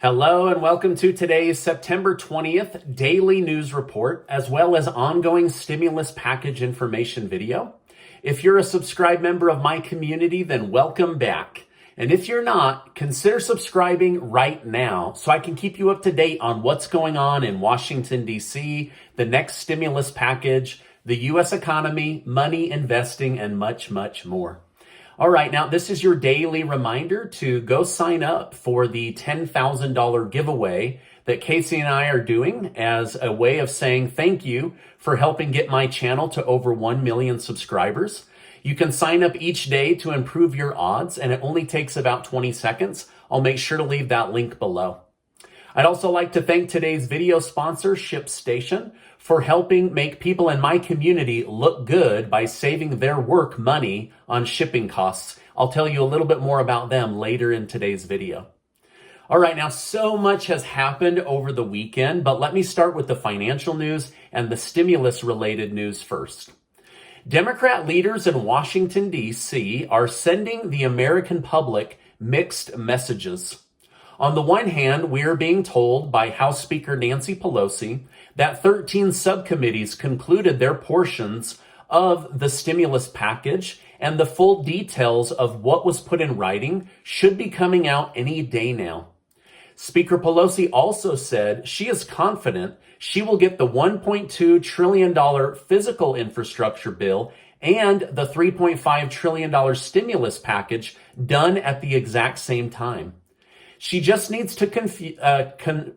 Hello and welcome to today's September 20th daily news report, as well as ongoing stimulus package information video. If you're a subscribed member of my community, then welcome back. And if you're not, consider subscribing right now so I can keep you up to date on what's going on in Washington, D.C., the next stimulus package, the U.S. economy, money, investing, and much, much more. All right, now this is your daily reminder to go sign up for the $10,000 giveaway that Casey and I are doing as a way of saying thank you for helping get my channel to over 1 million subscribers. You can sign up each day to improve your odds, and it only takes about 20 seconds. I'll make sure to leave that link below. I'd also like to thank today's video sponsor, ShipStation, for helping make people in my community look good by saving their work money on shipping costs. I'll tell you a little bit more about them later in today's video. All right, now so much has happened over the weekend, but let me start with the financial news and the stimulus-related news first. Democrat leaders in Washington, D.C. are sending the American public mixed messages. On the one hand, we are being told by House Speaker Nancy Pelosi that 13 subcommittees concluded their portions of the stimulus package, and the full details of what was put in writing should be coming out any day now. Speaker Pelosi also said she is confident she will get the $1.2 trillion physical infrastructure bill and the $3.5 trillion stimulus package done at the exact same time. She just needs to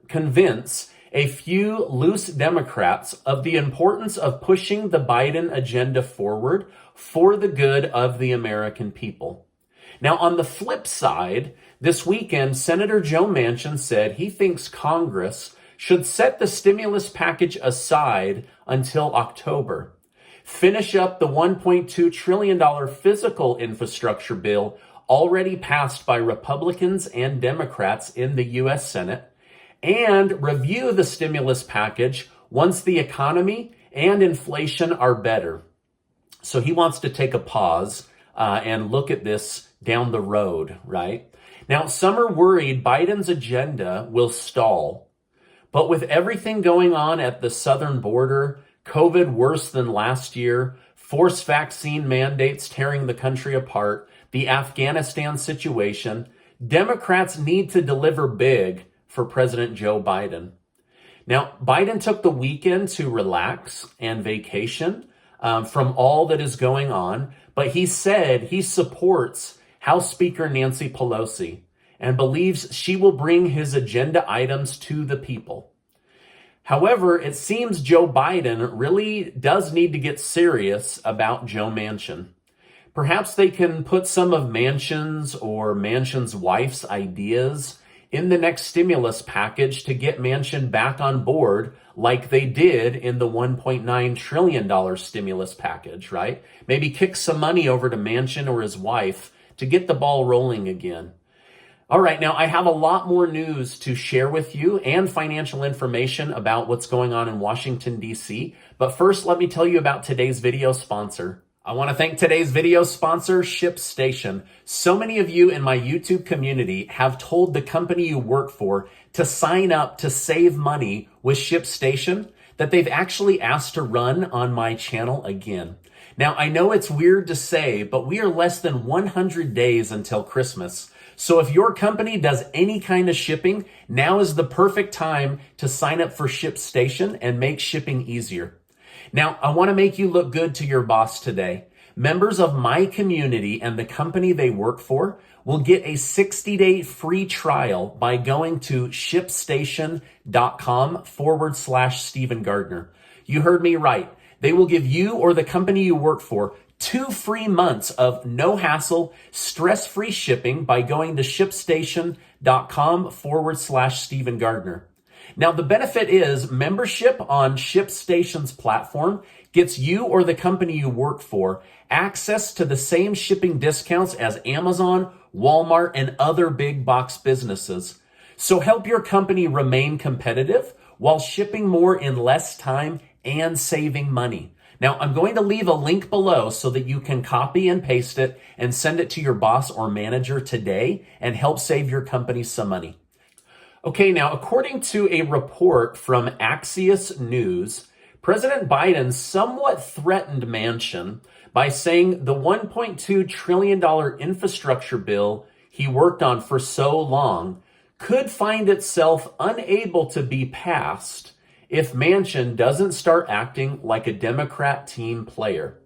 convince a few loose Democrats of the importance of pushing the Biden agenda forward for the good of the American people. Now, on the flip side, this weekend, Senator Joe Manchin said he thinks Congress should set the stimulus package aside until October, finish up the $1.2 trillion physical infrastructure bill already passed by Republicans and Democrats in the U.S. Senate, and review the stimulus package once the economy and inflation are better. So he wants to take a pause and look at this down the road, right? Now, some are worried Biden's agenda will stall. But with everything going on at the southern border, COVID worse than last year, forced vaccine mandates tearing the country apart, the Afghanistan situation, Democrats need to deliver big for President Joe Biden. Now, Biden took the weekend to relax and vacation from all that is going on, but he said he supports House Speaker Nancy Pelosi and believes she will bring his agenda items to the people. However, it seems Joe Biden really does need to get serious about Joe Manchin. Perhaps they can put some of Manchin's or Manchin's wife's ideas in the next stimulus package to get Manchin back on board like they did in the $1.9 trillion stimulus package, right? Maybe kick some money over to Manchin or his wife to get the ball rolling again. All right, now I have a lot more news to share with you and financial information about what's going on in Washington, D.C. But first, let me tell you about today's video sponsor. I want to thank today's video sponsor, ShipStation. So many of you in my YouTube community have told the company you work for to sign up to save money with ShipStation that they've actually asked to run on my channel again. Now, I know it's weird to say, but we are less than 100 days until Christmas. So if your company does any kind of shipping, now is the perfect time to sign up for ShipStation and make shipping easier. Now, I want to make you look good to your boss today. Members of my community and the company they work for will get a 60-day free trial by going to shipstation.com/Stephen Gardner. You heard me right. They will give you or the company you work for 2 free months of no hassle, stress-free shipping by going to shipstation.com/Stephen Gardner. Now, the benefit is membership on ShipStation's platform gets you or the company you work for access to the same shipping discounts as Amazon, Walmart, and other big box businesses. So help your company remain competitive while shipping more in less time and saving money. Now, I'm going to leave a link below so that you can copy and paste it and send it to your boss or manager today and help save your company some money. Okay, now, according to a report from Axios News, President Biden somewhat threatened Manchin by saying the $1.2 trillion infrastructure bill he worked on for so long could find itself unable to be passed if Manchin doesn't start acting like a Democrat team player.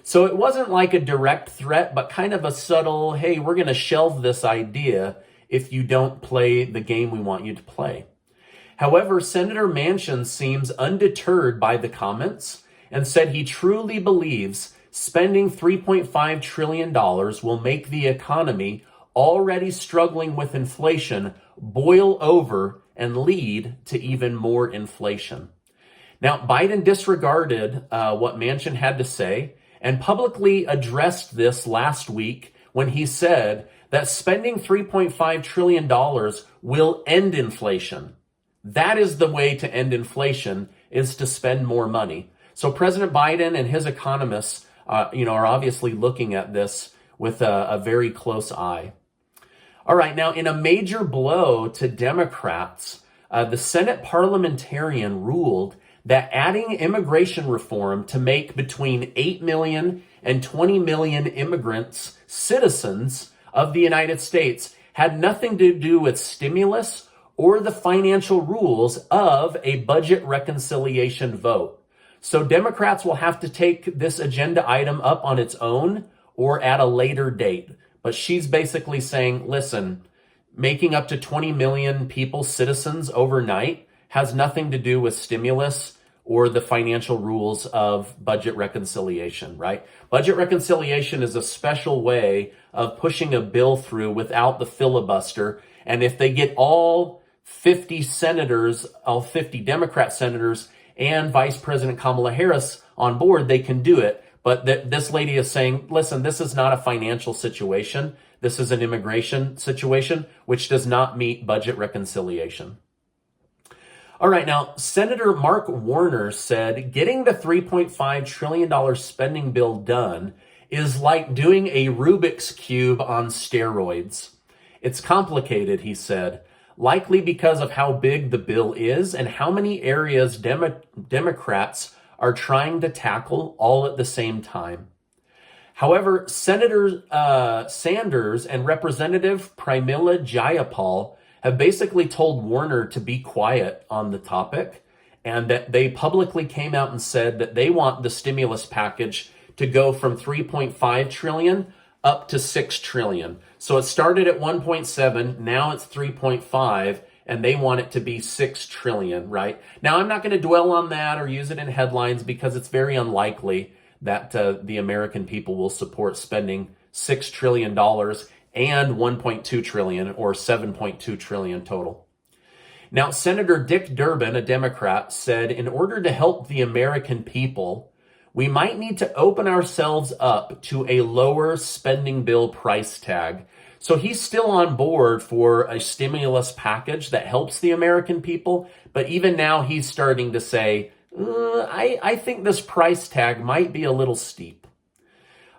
So it wasn't like a direct threat, but kind of a subtle, hey, we're going to shelve this idea if you don't play the game we want you to play. However, Senator Manchin seems undeterred by the comments and said he truly believes spending $3.5 trillion will make the economy, already struggling with inflation, boil over and lead to even more inflation. Now, Biden disregarded what Manchin had to say and publicly addressed this last week when he said that spending $3.5 trillion will end inflation. That is the way to end inflation, is to spend more money. So President Biden and his economists, are obviously looking at this with a very close eye. All right, now in a major blow to Democrats, the Senate parliamentarian ruled that adding immigration reform to make between 8 million and 20 million immigrants citizens of the United States had nothing to do with stimulus or the financial rules of a budget reconciliation vote. So Democrats will have to take this agenda item up on its own or at a later date. But she's basically saying, listen, making up to 20 million people citizens overnight has nothing to do with stimulus or the financial rules of budget reconciliation, right? Budget reconciliation is a special way of pushing a bill through without the filibuster. And if they get all 50 senators, all 50 Democrat senators and Vice President Kamala Harris on board, they can do it. But this lady is saying, listen, this is not a financial situation. This is an immigration situation, which does not meet budget reconciliation. All right, now, Senator Mark Warner said getting the $3.5 trillion spending bill done is like doing a Rubik's Cube on steroids. It's complicated, he said, likely because of how big the bill is and how many areas Democrats are trying to tackle all at the same time. However, Senator Sanders and Representative Pramila Jayapal have basically told Warner to be quiet on the topic, and that they publicly came out and said that they want the stimulus package to go from 3.5 trillion up to 6 trillion. So it started at 1.7, now it's 3.5, and they want it to be 6 trillion, right? Now, I'm not going to dwell on that or use it in headlines because it's very unlikely that the American people will support spending $6 trillion and 1.2 trillion or 7.2 trillion total. Now, Senator Dick Durbin, a Democrat, said in order to help the American people, we might need to open ourselves up to a lower spending bill price tag. So he's still on board for a stimulus package that helps the American people. But even now he's starting to say, I think this price tag might be a little steep.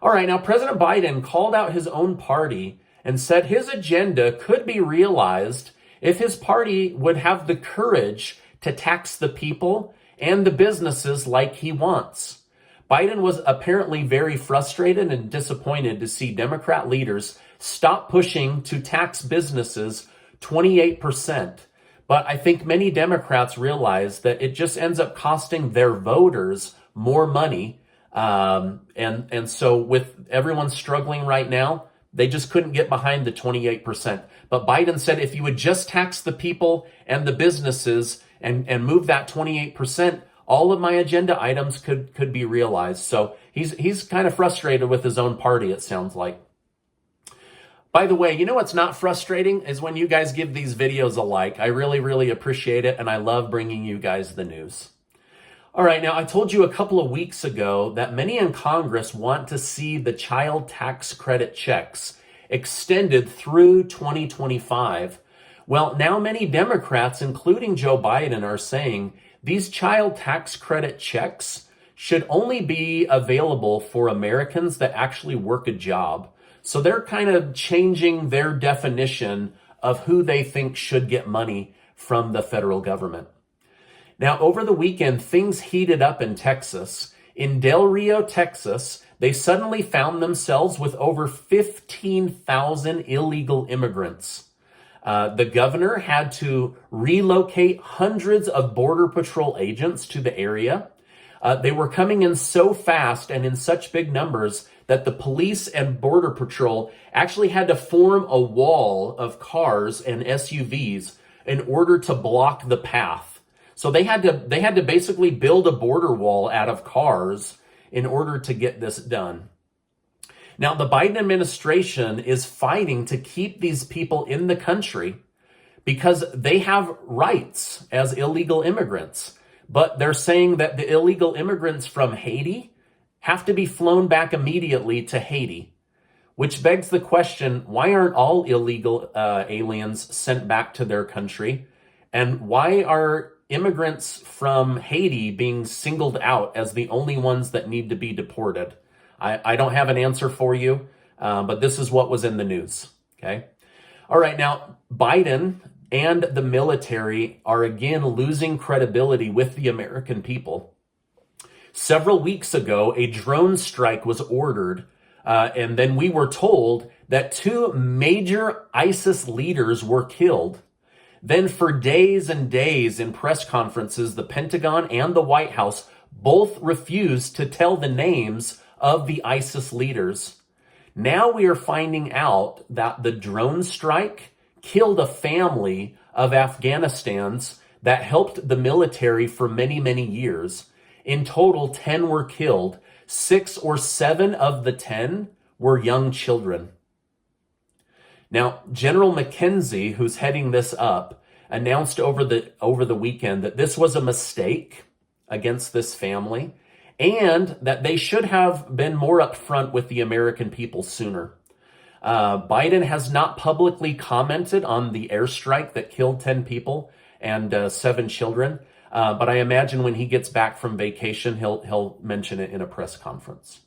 All right, now President Biden called out his own party and said his agenda could be realized if his party would have the courage to tax the people and the businesses like he wants. Biden was apparently very frustrated and disappointed to see Democrat leaders stop pushing to tax businesses 28%. But I think many Democrats realize that it just ends up costing their voters more money. And so with everyone struggling right now, they just couldn't get behind the 28%. But Biden said if you would just tax the people and the businesses and move that 28%, all of my agenda items could be realized. So he's kind of frustrated with his own party, it sounds like. By the way, you know what's not frustrating is when you guys give these videos a like. I really, really appreciate it, and I love bringing you guys the news. All right, now I told you a couple of weeks ago that many in Congress want to see the child tax credit checks extended through 2025. Well, now many Democrats, including Joe Biden, are saying these child tax credit checks should only be available for Americans that actually work a job. So they're kind of changing their definition of who they think should get money from the federal government. Now, over the weekend, things heated up in Texas. In Del Rio, Texas, they suddenly found themselves with over 15,000 illegal immigrants. The governor had to relocate hundreds of Border Patrol agents to the area. They were coming in so fast and in such big numbers that the police and Border Patrol actually had to form a wall of cars and SUVs in order to block the path. So they had to basically build a border wall out of cars in order to get this done. Now, the Biden administration is fighting to keep these people in the country because they have rights as illegal immigrants. But they're saying that the illegal immigrants from Haiti have to be flown back immediately to Haiti, which begs the question, why aren't all illegal aliens sent back to their country? And why are immigrants from Haiti being singled out as the only ones that need to be deported? I don't have an answer for you, but this is what was in the news, okay? All right, now, Biden and the military are again losing credibility with the American people. Several weeks ago, a drone strike was ordered, and then we were told that 2 major ISIS leaders were killed. Then for days and days in press conferences, the Pentagon and the White House both refused to tell the names of the ISIS leaders. Now we are finding out that the drone strike killed a family of Afghanistans that helped the military for many, many years. In total, 10 were killed. 6 or 7 of the 10 were young children. Now, General McKenzie, who's heading this up, announced over the weekend that this was a mistake against this family and that they should have been more upfront with the American people sooner. Biden has not publicly commented on the airstrike that killed 10 people and 7 children, but I imagine when he gets back from vacation, he'll mention it in a press conference.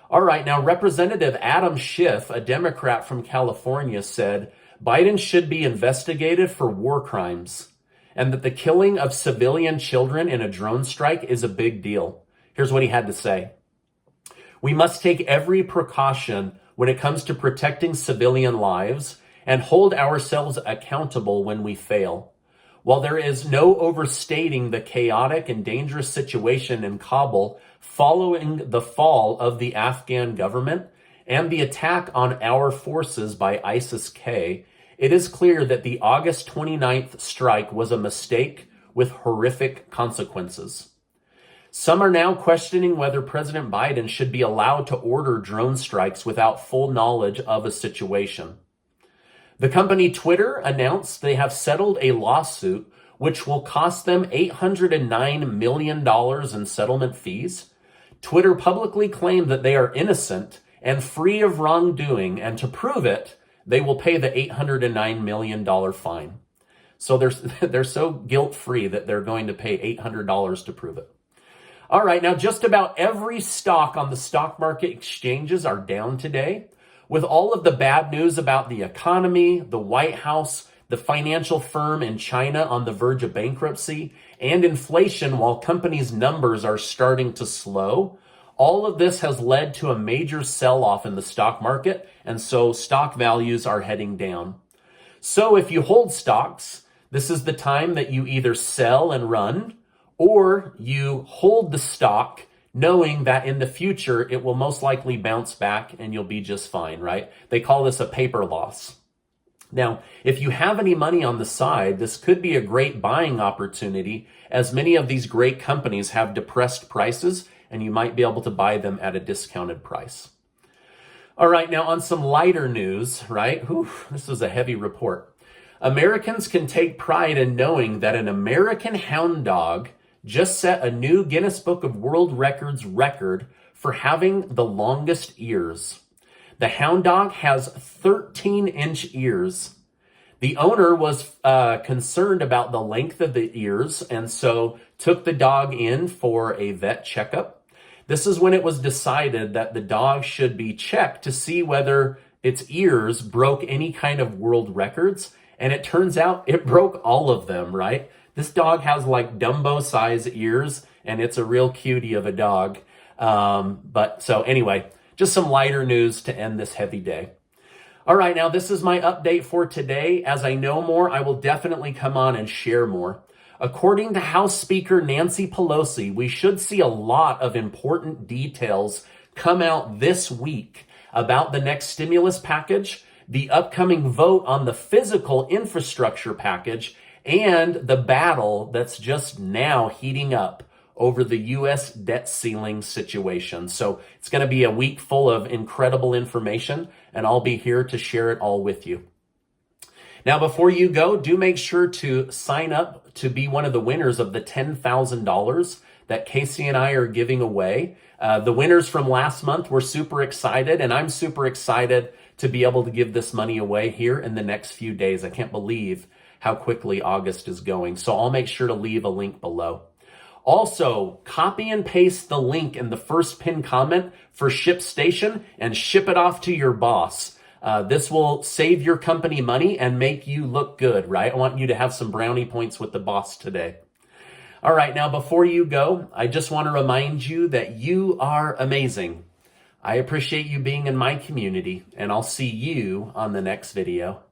All right, now Representative Adam Schiff, a Democrat from California, said Biden should be investigated for war crimes and that the killing of civilian children in a drone strike is a big deal. Here's what he had to say. We must take every precaution when it comes to protecting civilian lives and hold ourselves accountable when we fail. While there is no overstating the chaotic and dangerous situation in Kabul following the fall of the Afghan government and the attack on our forces by ISIS-K, it is clear that the August 29th strike was a mistake with horrific consequences. Some are now questioning whether President Biden should be allowed to order drone strikes without full knowledge of a situation. The company Twitter announced they have settled a lawsuit which will cost them $809 million in settlement fees. Twitter publicly claimed that they are innocent and free of wrongdoing, and to prove it, they will pay the $809 million fine. So they're so guilt-free that they're going to pay $800 to prove it. All right, now just about every stock on the stock market exchanges are down today. With all of the bad news about the economy, the White House, the financial firm in China on the verge of bankruptcy, and inflation while companies' numbers are starting to slow, all of this has led to a major sell-off in the stock market, and so stock values are heading down. So if you hold stocks, this is the time that you either sell and run, or you hold the stock knowing that in the future it will most likely bounce back and you'll be just fine, right? They call this a paper loss. Now, if you have any money on the side, this could be a great buying opportunity as many of these great companies have depressed prices and you might be able to buy them at a discounted price. All right, now on some lighter news, right? This was a heavy report. Americans can take pride in knowing that an American hound dog just set a new Guinness Book of World Records record for having the longest ears. The hound dog has 13-inch ears. The owner was concerned about the length of the ears and so took the dog in for a vet checkup. This is when it was decided that the dog should be checked to see whether its ears broke any kind of world records. And it turns out it broke all of them, right? This dog has like Dumbo size ears, and it's a real cutie of a dog. But so anyway, just some lighter news to end this heavy day. All right, now this is my update for today. As I know more, I will definitely come on and share more. According to House Speaker Nancy Pelosi, we should see a lot of important details come out this week about the next stimulus package, the upcoming vote on the physical infrastructure package, and the battle that's just now heating up over the U.S. debt ceiling situation. So it's going to be a week full of incredible information, and I'll be here to share it all with you. Now, before you go, do make sure to sign up to be one of the winners of the $10,000 that Casey and I are giving away. The winners from last month were super excited, and I'm super excited to be able to give this money away here in the next few days. I can't believe how quickly August is going. So I'll make sure to leave a link below. Also, copy and paste the link in the first pinned comment for ShipStation and ship it off to your boss. This will save your company money and make you look good, right? I want you to have some brownie points with the boss today. All right, now before you go, I just want to remind you that you are amazing. I appreciate you being in my community, and I'll see you on the next video.